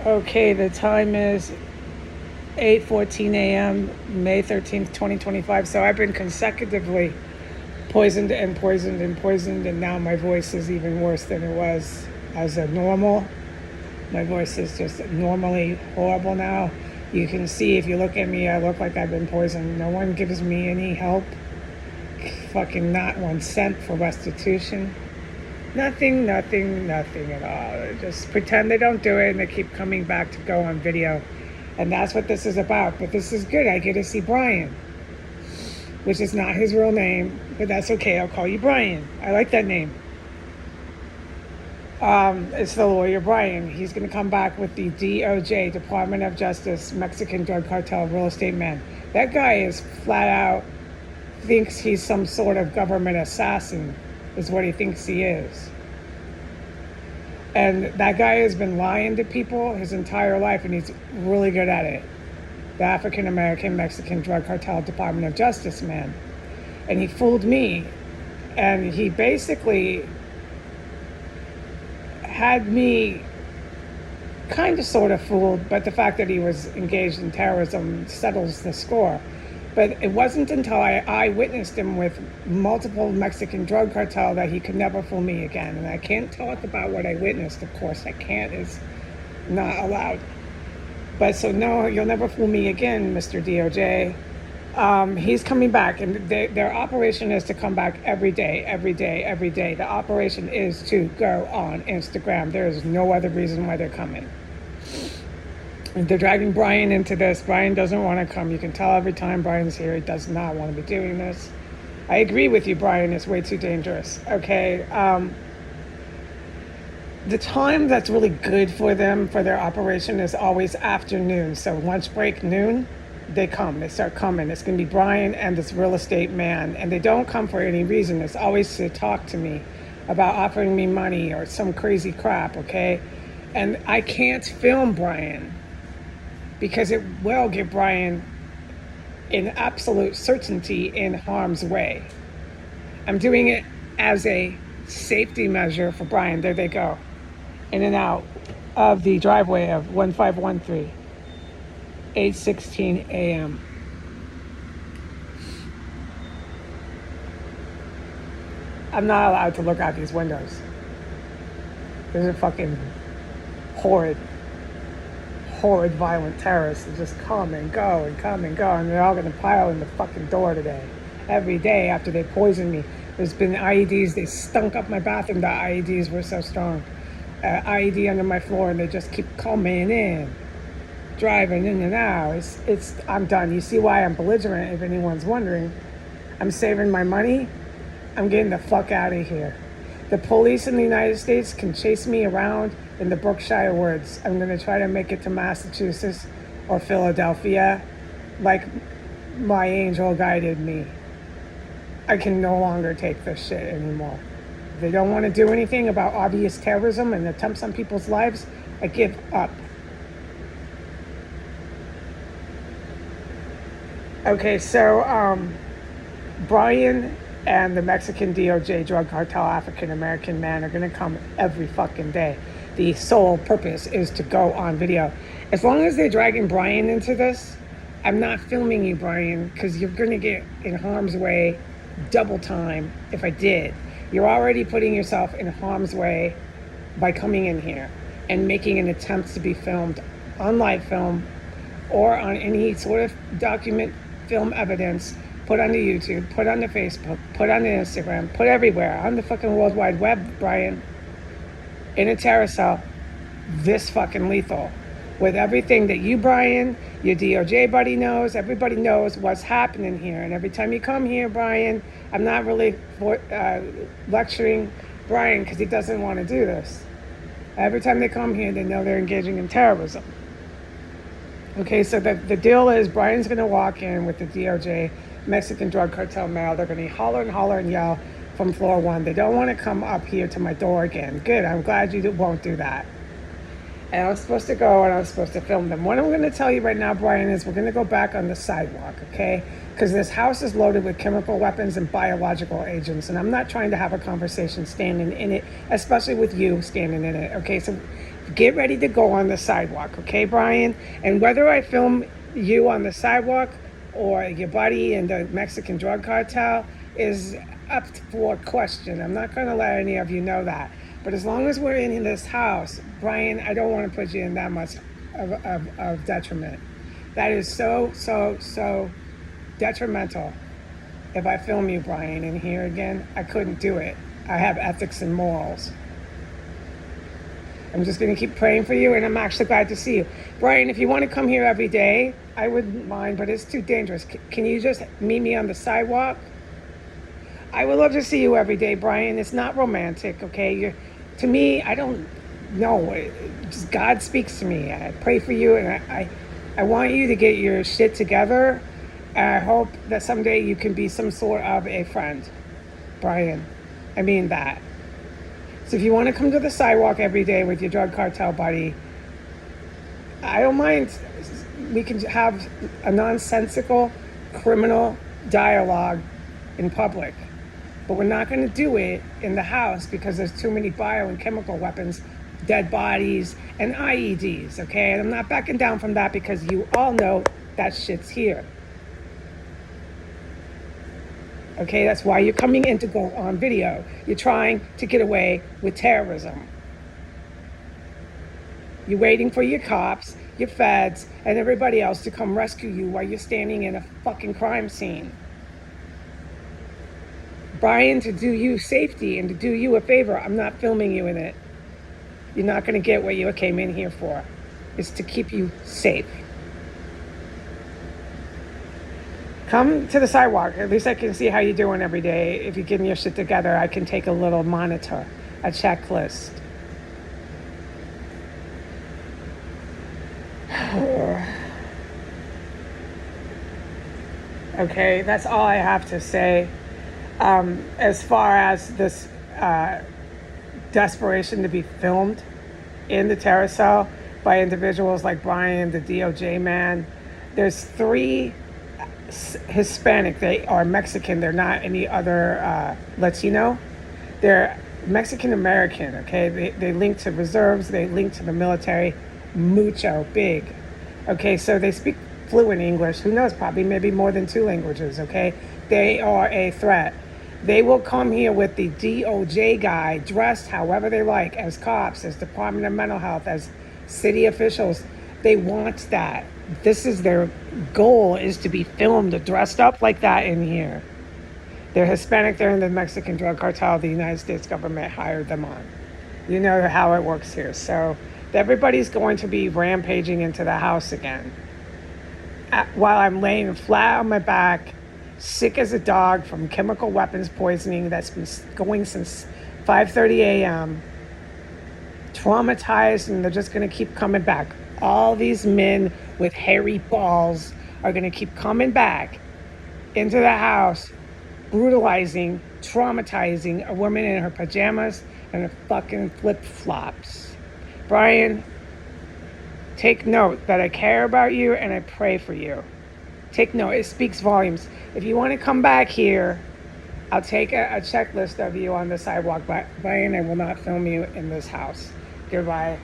Okay, the time is 8:14 a.m., May 13th, 2025. So I've been consecutively poisoned and poisoned and poisoned, and now my voice is even worse than it was as a normal. My voice is just normally horrible now. You can see if you look at me, I look like I've been poisoned. No one gives me any help. Fucking not 1 cent for restitution. Nothing, nothing, nothing at all. They just pretend they don't do it and they keep coming back to go on video. And that's what this is about. But this is good. I get to see Brian, which is not his real name, but that's okay. I'll call you Brian. I like that name. It's the lawyer Brian. He's going to come back with the DOJ, Department of Justice, Mexican drug cartel real estate man. That guy is flat out thinks he's some sort of government assassin, is what he thinks he is. And that guy has been lying to people his entire life, and he's really good at it. The African American Mexican drug cartel Department of Justice man. And he fooled me. And he basically had me kind of sort of fooled, but the fact that he was engaged in terrorism settles the score. But it wasn't until I witnessed him with multiple Mexican drug cartel that he could never fool me again. And I can't talk about what I witnessed, of course. I can't. It's not allowed. But so no, you'll never fool me again, Mr. DOJ. He's coming back, and their operation is to come back every day, every day, every day. The operation is to go on Instagram. There is no other reason why they're coming. They're dragging Brian into this. Brian doesn't want to come. You can tell every time Brian's here, he does not want to be doing this. I agree with you, Brian. It's way too dangerous. Okay. The time that's really good for them, for their operation, is always afternoon. So lunch break, noon, they come. They start coming. It's going to be Brian and this real estate man. And they don't come for any reason. It's always to talk to me about offering me money or some crazy crap, okay? And I can't film Brian, because it will get Brian in absolute certainty in harm's way. I'm doing it as a safety measure for Brian. There they go, in and out of the driveway of 1513, 8:16 a.m. I'm not allowed to look out these windows. There's a fucking horrid violent terrorists that just come and go and come and go, and they're all going to pile in the fucking door today. Every day after they poisoned me. There's been IEDs. They stunk up my bathroom. The IEDs were so strong. IED under my floor, and they just keep coming in, driving in and out. I'm done. You see why I'm belligerent, if anyone's wondering. I'm saving my money. I'm getting the fuck out of here. The police in the United States can chase me around in the Berkshire Woods. I'm going to try to make it to Massachusetts or Philadelphia like my angel guided me. I can no longer take this shit anymore. If they don't want to do anything about obvious terrorism and attempts on people's lives, I give up. Okay, so Brian and the Mexican DOJ drug cartel African American man are going to come every fucking day. The sole purpose is to go on video. As long as they're dragging Brian into this, I'm not filming you, Brian, because you're going to get in harm's way double time if I did. You're already putting yourself in harm's way by coming in here and making an attempt to be filmed on live film or on any sort of document film evidence. Put on the YouTube, put on the Facebook, put on the Instagram, put everywhere, on the fucking World Wide Web, Brian, in a terror cell, this fucking lethal. With everything that you, Brian, your DOJ buddy knows, everybody knows what's happening here. And every time you come here, Brian, I'm not really lecturing Brian because he doesn't want to do this. Every time they come here, they know they're engaging in terrorism. Okay, so the deal is Brian's going to walk in with the DOJ Mexican drug cartel male. They're going to holler and yell from floor one. They don't want to come up here to my door again. Good, I'm glad you won't do that. And I'm supposed to go and I'm supposed to film them. What I'm going to tell you right now, Brian, is we're going to go back on the sidewalk, okay? Because this house is loaded with chemical weapons and biological agents, and I'm not trying to have a conversation standing in it, especially with you standing in it, okay? So Get ready to go on the sidewalk, okay, Brian? And whether I film you on the sidewalk or your buddy in the Mexican drug cartel is up for question. I'm not going to let any of you know that. But as long as we're in this house, Brian, I don't want to put you in that much of detriment. That is so detrimental. If I film you, Brian, in here again, I couldn't do it. I have ethics and morals. I'm just going to keep praying for you, and I'm actually glad to see you. Brian, if you want to come here every day, I wouldn't mind, but it's too dangerous. Can you just meet me on the sidewalk? I would love to see you every day, Brian. It's not romantic, okay? To me, I don't know. Just God speaks to me. I pray for you, and I want you to get your shit together. And I hope that someday you can be some sort of a friend, Brian. I mean that. So if you want to come to the sidewalk every day with your drug cartel buddy, I don't mind. We can have a nonsensical criminal dialogue in public. But we're not going to do it in the house because there's too many bio and chemical weapons, dead bodies, and IEDs, okay? And I'm not backing down from that because you all know that shit's here. Okay, that's why you're coming in to go on video. You're trying to get away with terrorism. You're waiting for your cops, your feds, and everybody else to come rescue you while you're standing in a fucking crime scene. Brian, to do you safety and to do you a favor, I'm not filming you in it. You're not going to get what you came in here for. It's to keep you safe. Come to the sidewalk. At least I can see how you're doing every day. If you're getting your shit together, I can take a little monitor, a checklist. Okay, that's all I have to say. As far as this desperation to be filmed in the terror cell by individuals like Brian, the DOJ man, there's 3 Hispanic. They are Mexican. They're not any other Latino. They're Mexican American, okay? They link to reserves. They link to the military. Mucho, big. Okay, so they speak fluent English. Who knows? Probably maybe more than 2 languages, okay? They are a threat. They will come here with the DOJ guy dressed however they like, as cops, as Department of Mental Health, as city officials. They want that. This is their goal, is to be filmed dressed up like that in here. They're Hispanic. They're in the Mexican drug cartel. The United States government hired them on. You know how it works here. So everybody's going to be rampaging into the house again. While I'm laying flat on my back, sick as a dog from chemical weapons poisoning that's been going since 5:30 a.m., traumatized, and they're just going to keep coming back. All these men with hairy balls are going to keep coming back into the house, brutalizing, traumatizing a woman in her pajamas and her fucking flip-flops. Brian, take note that I care about you and I pray for you. Take note. It speaks volumes. If you want to come back here, I'll take a checklist of you on the sidewalk. But Brian, I will not film you in this house. Goodbye.